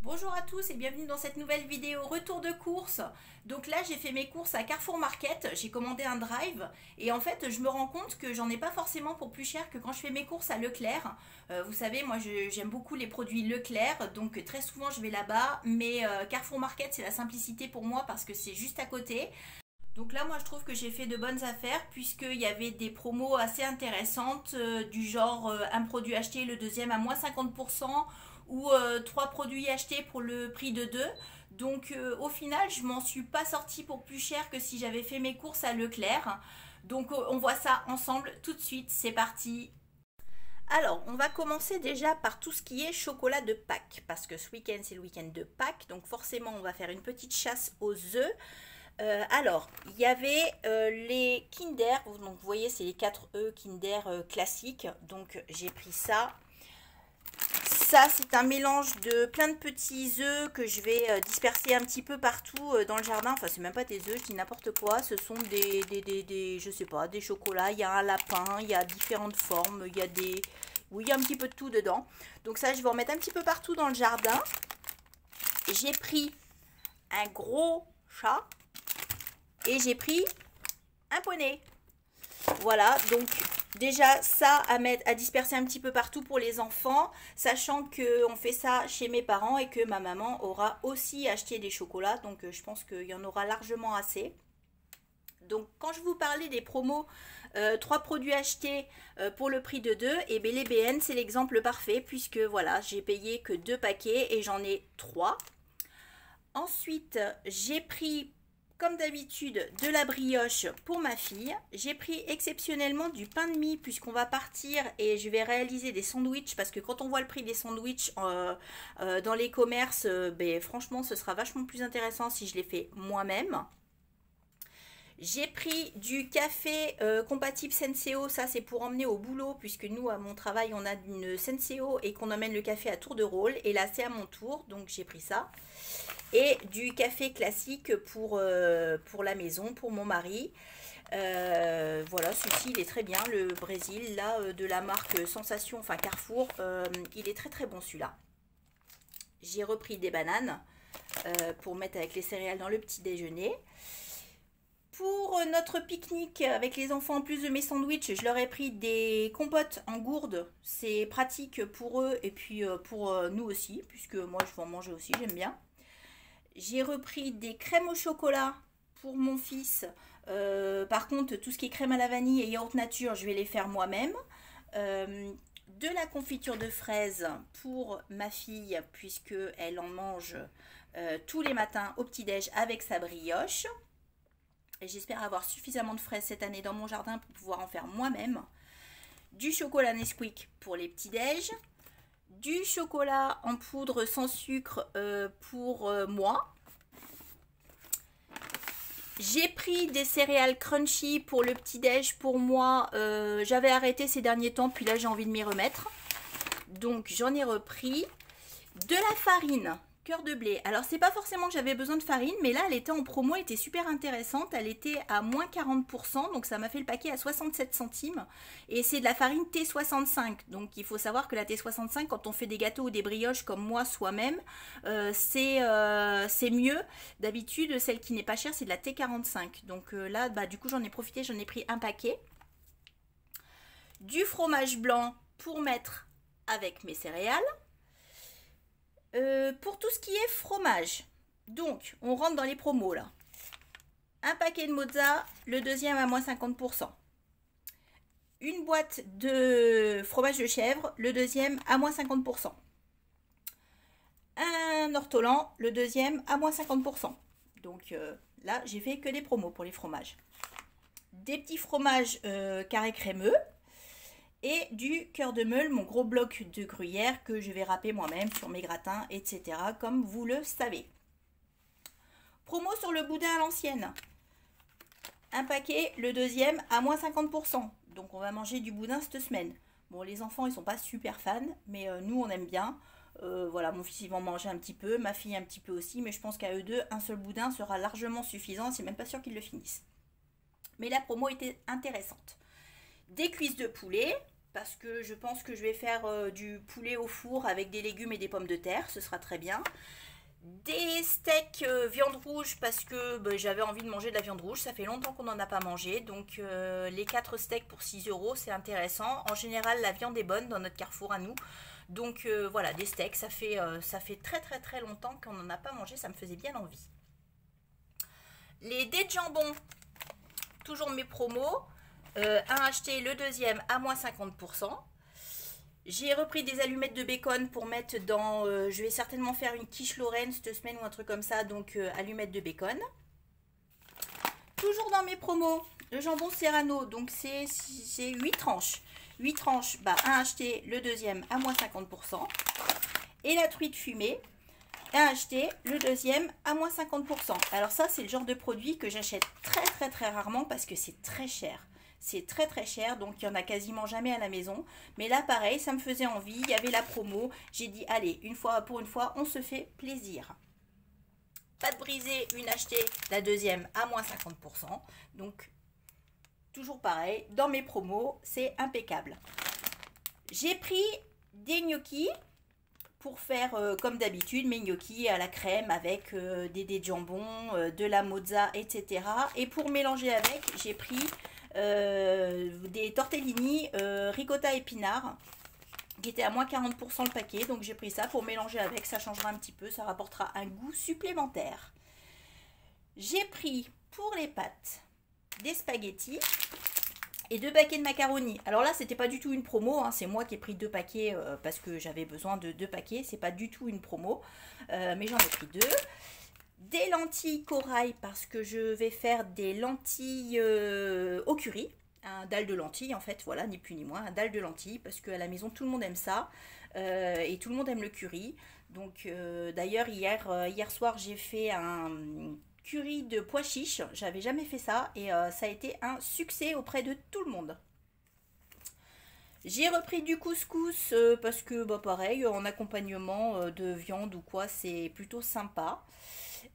Bonjour à tous et bienvenue dans cette nouvelle vidéo retour de course. Donc là j'ai fait mes courses à Carrefour Market, j'ai commandé un drive et en fait je me rends compte que j'en ai pas forcément pour plus cher que quand je fais mes courses à Leclerc. Vous savez moi j'aime beaucoup les produits Leclerc, donc très souvent je vais là-bas, mais Carrefour Market c'est la simplicité pour moi parce que c'est juste à côté. Donc là, moi, je trouve que j'ai fait de bonnes affaires puisqu'il y avait des promos assez intéressantes du genre un produit acheté, le deuxième à moins 50% ou trois produits achetés pour le prix de deux. Donc au final, je m'en suis pas sortie pour plus cher que si j'avais fait mes courses à Leclerc. Donc on voit ça ensemble tout de suite, c'est parti. Alors, on va commencer déjà par tout ce qui est chocolat de Pâques parce que ce week-end, c'est le week-end de Pâques. Donc forcément, on va faire une petite chasse aux œufs. Alors, il y avait les Kinder, donc vous voyez c'est les 4 œufs Kinder classiques, donc j'ai pris ça. Ça c'est un mélange de plein de petits œufs que je vais disperser un petit peu partout dans le jardin. Enfin c'est même pas des œufs, je dis n'importe quoi, ce sont je sais pas, des chocolats, il y a un lapin, il y a différentes formes, il y a des... Oui, il y a un petit peu de tout dedans. Donc ça je vais en mettre un petit peu partout dans le jardin. J'ai pris un gros chat. Et j'ai pris un poney. Voilà, donc déjà ça à mettre, à disperser un petit peu partout pour les enfants, sachant qu'on fait ça chez mes parents et que ma maman aura aussi acheté des chocolats, donc je pense qu'il y en aura largement assez. Donc quand je vous parlais des promos, 3 produits achetés pour le prix de 2, et bien les BN c'est l'exemple parfait puisque voilà, j'ai payé que 2 paquets et j'en ai 3. Ensuite, j'ai pris comme d'habitude de la brioche pour ma fille. J'ai pris exceptionnellement du pain de mie puisqu'on va partir et je vais réaliser des sandwichs parce que quand on voit le prix des sandwichs dans les commerces, ben, franchement ce sera vachement plus intéressant si je les fais moi-même. J'ai pris du café compatible Senseo, ça c'est pour emmener au boulot puisque nous à mon travail on a une Senseo et qu'on emmène le café à tour de rôle et là c'est à mon tour donc j'ai pris ça. Et du café classique pour la maison, pour mon mari. Voilà, celui-ci il est très bien, le Brésil, là de la marque Sensation, enfin Carrefour, il est très très bon celui-là. J'ai repris des bananes pour mettre avec les céréales dans le petit déjeuner. Pour notre pique-nique avec les enfants, en plus de mes sandwichs, je leur ai pris des compotes en gourde. C'est pratique pour eux et puis pour nous aussi, puisque moi je vais en manger aussi, j'aime bien. J'ai repris des crèmes au chocolat pour mon fils. Par contre, tout ce qui est crème à la vanille et yaourt nature, je vais les faire moi-même. De la confiture de fraises pour ma fille, puisqu'elle en mange tous les matins au petit-déj avec sa brioche. Et j'espère avoir suffisamment de fraises cette année dans mon jardin pour pouvoir en faire moi-même. Du chocolat Nesquik pour les petits-déj. Du chocolat en poudre sans sucre pour moi. J'ai pris des céréales crunchy pour le petit-déj pour moi. J'avais arrêté ces derniers temps, puis là j'ai envie de m'y remettre. Donc j'en ai repris. De la farine, cœur de blé. Alors c'est pas forcément que j'avais besoin de farine, mais là elle était en promo, elle était super intéressante. Elle était à moins 40%, donc ça m'a fait le paquet à 67 centimes. Et c'est de la farine T65. Donc il faut savoir que la T65, quand on fait des gâteaux ou des brioches comme moi soi-même, c'est mieux. D'habitude, celle qui n'est pas chère, c'est de la T45. Donc là, bah, du coup j'en ai profité, j'en ai pris un paquet. Du fromage blanc pour mettre avec mes céréales. Pour tout ce qui est fromage, donc on rentre dans les promos là. Un paquet de mozza, le deuxième à moins 50%. Une boîte de fromage de chèvre, le deuxième à moins 50%. Un ortolan, le deuxième à moins 50%. Donc là, j'ai fait que des promos pour les fromages. Des petits fromages carré crémeux. Et du cœur de meule, mon gros bloc de gruyère que je vais râper moi-même sur mes gratins, etc. comme vous le savez. Promo sur le boudin à l'ancienne. Un paquet, le deuxième à moins 50%. Donc on va manger du boudin cette semaine. Bon, les enfants ils sont pas super fans, mais nous on aime bien. Voilà, mon fils il va en manger un petit peu, ma fille un petit peu aussi, mais je pense qu'à eux deux, un seul boudin sera largement suffisant. C'est même pas sûr qu'ils le finissent. Mais la promo était intéressante. Des cuisses de poulet, parce que je pense que je vais faire du poulet au four avec des légumes et des pommes de terre, ce sera très bien. Des steaks viande rouge parce que bah, j'avais envie de manger de la viande rouge, ça fait longtemps qu'on n'en a pas mangé, donc les 4 steaks pour 6 euros c'est intéressant. En général la viande est bonne dans notre Carrefour à nous, donc voilà, des steaks, ça fait très très très longtemps qu'on n'en a pas mangé, ça me faisait bien envie. Les dés de jambon, toujours mes promos, un acheté, le deuxième à moins 50%. J'ai repris des allumettes de bacon pour mettre dans... je vais certainement faire une quiche Lorraine cette semaine ou un truc comme ça, donc allumettes de bacon. Toujours dans mes promos, le jambon Serrano, donc c'est 8 tranches. 8 tranches, bah, un acheté, le deuxième à moins 50%. Et la truite fumée, un acheté, le deuxième à moins 50%. Alors ça, c'est le genre de produit que j'achète très très très rarement parce que c'est très cher. C'est très très cher, donc il n'y en a quasiment jamais à la maison. Mais là, pareil, ça me faisait envie, il y avait la promo. J'ai dit, allez, une fois pour une fois, on se fait plaisir. Pâte brisée, une achetée, la deuxième à moins 50%. Donc, toujours pareil, dans mes promos, c'est impeccable. J'ai pris des gnocchis pour faire comme d'habitude mes gnocchis à la crème avec des dés de jambon, de la mozza, etc. Et pour mélanger avec, j'ai pris des tortellini ricotta épinards qui étaient à moins 40% le paquet, donc j'ai pris ça pour mélanger avec, ça changera un petit peu, ça rapportera un goût supplémentaire. J'ai pris pour les pâtes des spaghettis et 2 paquets de macaroni. Alors là, c'était pas du tout une promo, hein, c'est moi qui ai pris 2 paquets parce que j'avais besoin de 2 paquets, c'est pas du tout une promo, mais j'en ai pris 2. Des lentilles corail parce que je vais faire des lentilles au curry. Un dalle de lentilles en fait, voilà, ni plus ni moins, un dalle de lentilles parce qu'à la maison tout le monde aime ça et tout le monde aime le curry. Donc d'ailleurs hier soir j'ai fait un curry de pois chiches, j'avais jamais fait ça et ça a été un succès auprès de tout le monde. J'ai repris du couscous parce que bah pareil, en accompagnement de viande ou quoi, c'est plutôt sympa.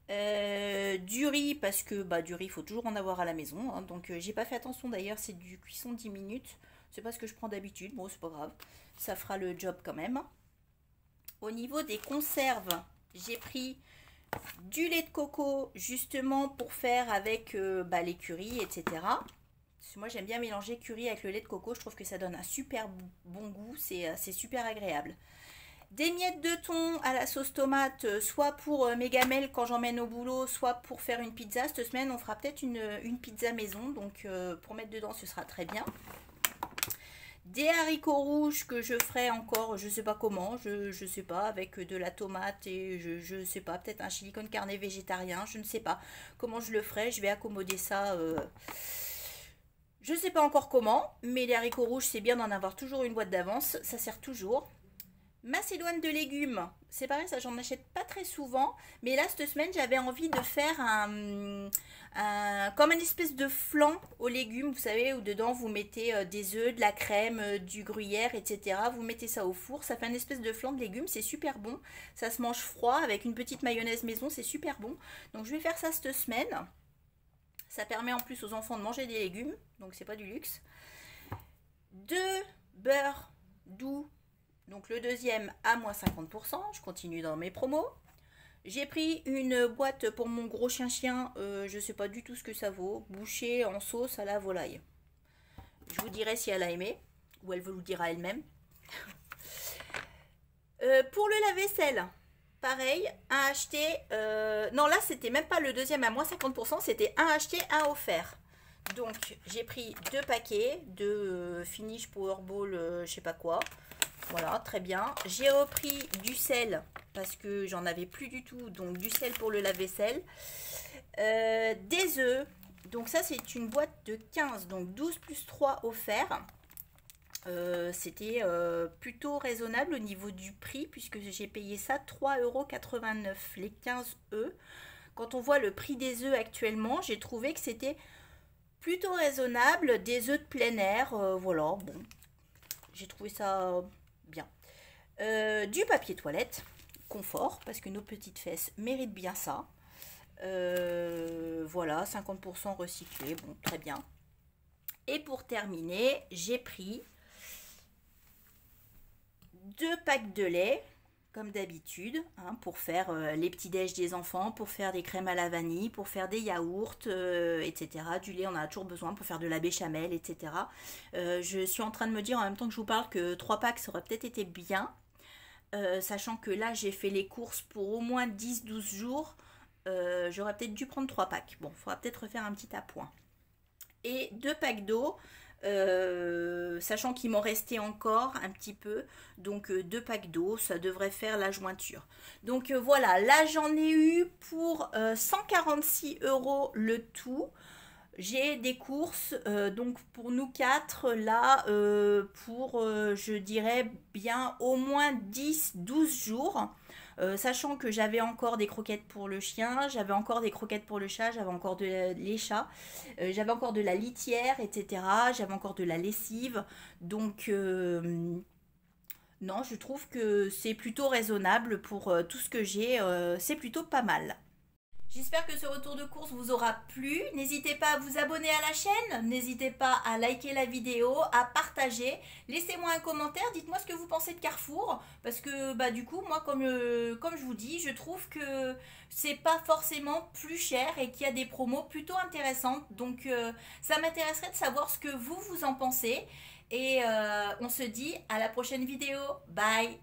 Du riz parce que bah, du riz il faut toujours en avoir à la maison, hein, donc j'ai pas fait attention d'ailleurs, c'est du cuisson 10 minutes, c'est pas ce que je prends d'habitude, bon c'est pas grave, ça fera le job quand même. Au niveau des conserves, j'ai pris du lait de coco justement pour faire avec bah, les currys, etc. Parce que moi j'aime bien mélanger curry avec le lait de coco, je trouve que ça donne un super bon goût, c'est super agréable. Des miettes de thon à la sauce tomate, soit pour mes gamelles quand j'emmène au boulot, soit pour faire une pizza. Cette semaine, on fera peut-être une pizza maison, donc pour mettre dedans, ce sera très bien. Des haricots rouges que je ferai encore, je sais pas comment, je sais pas, avec de la tomate et je sais pas, peut-être un chili con carne végétarien, je ne sais pas comment je le ferai. Je vais accommoder ça, je sais pas encore comment, mais les haricots rouges, c'est bien d'en avoir toujours une boîte d'avance, ça sert toujours. Macédoine de légumes, c'est pareil, ça j'en achète pas très souvent, mais là cette semaine j'avais envie de faire comme une espèce de flan aux légumes, vous savez, où dedans vous mettez des œufs, de la crème, du gruyère, etc. Vous mettez ça au four, ça fait une espèce de flan de légumes, c'est super bon, ça se mange froid avec une petite mayonnaise maison, c'est super bon. Donc je vais faire ça cette semaine, ça permet en plus aux enfants de manger des légumes, donc c'est pas du luxe. De beurre doux. Donc le deuxième à moins 50%, je continue dans mes promos. J'ai pris une boîte pour mon gros chien, je sais pas du tout ce que ça vaut, bouchée en sauce à la volaille. Je vous dirai si elle a aimé, ou elle vous le dira elle-même. Pour le lave-vaisselle, pareil, un acheté, non là c'était même pas le deuxième à moins 50%, c'était un acheté, un offert. Donc j'ai pris 2 paquets de Finish Powerball, je sais pas quoi. Voilà, très bien. J'ai repris du sel parce que j'en avais plus du tout. Donc du sel pour le lave-vaisselle. Des œufs. Donc ça c'est une boîte de 15. Donc 12 plus 3 offerts. C'était plutôt raisonnable au niveau du prix puisque j'ai payé ça 3,89 € les 15 œufs. Quand on voit le prix des œufs actuellement, j'ai trouvé que c'était plutôt raisonnable. Des œufs de plein air, voilà, bon. J'ai trouvé ça bien. Du papier toilette, confort, parce que nos petites fesses méritent bien ça. Voilà, 50% recyclé, bon, très bien. Et pour terminer, j'ai pris 2 packs de lait, comme d'habitude, hein, pour faire les petits déj des enfants, pour faire des crèmes à la vanille, pour faire des yaourts, etc. Du lait, on a toujours besoin pour faire de la béchamel, etc. Je suis en train de me dire en même temps que je vous parle que 3 packs, ça aurait peut-être été bien. Sachant que là, j'ai fait les courses pour au moins 10-12 jours. J'aurais peut-être dû prendre 3 packs. Bon, il faudra peut-être refaire un petit appoint. Et 2 packs d'eau. Sachant qu'il m'en restait encore un petit peu, donc 2 packs d'eau, ça devrait faire la jointure. Donc voilà, là j'en ai eu pour 146 € le tout. J'ai des courses, donc pour nous 4 là, pour je dirais bien au moins 10-12 jours. Sachant que j'avais encore des croquettes pour le chien, j'avais encore des croquettes pour le chat, j'avais encore les chats, j'avais encore de la litière, etc. J'avais encore de la lessive. Donc, non, je trouve que c'est plutôt raisonnable pour tout ce que j'ai. C'est plutôt pas mal. J'espère que ce retour de course vous aura plu. N'hésitez pas à vous abonner à la chaîne. N'hésitez pas à liker la vidéo, à partager. Laissez-moi un commentaire. Dites-moi ce que vous pensez de Carrefour. Parce que bah, du coup, moi, comme je vous dis, je trouve que c'est pas forcément plus cher et qu'il y a des promos plutôt intéressantes. Donc, ça m'intéresserait de savoir ce que vous en pensez. Et on se dit à la prochaine vidéo. Bye!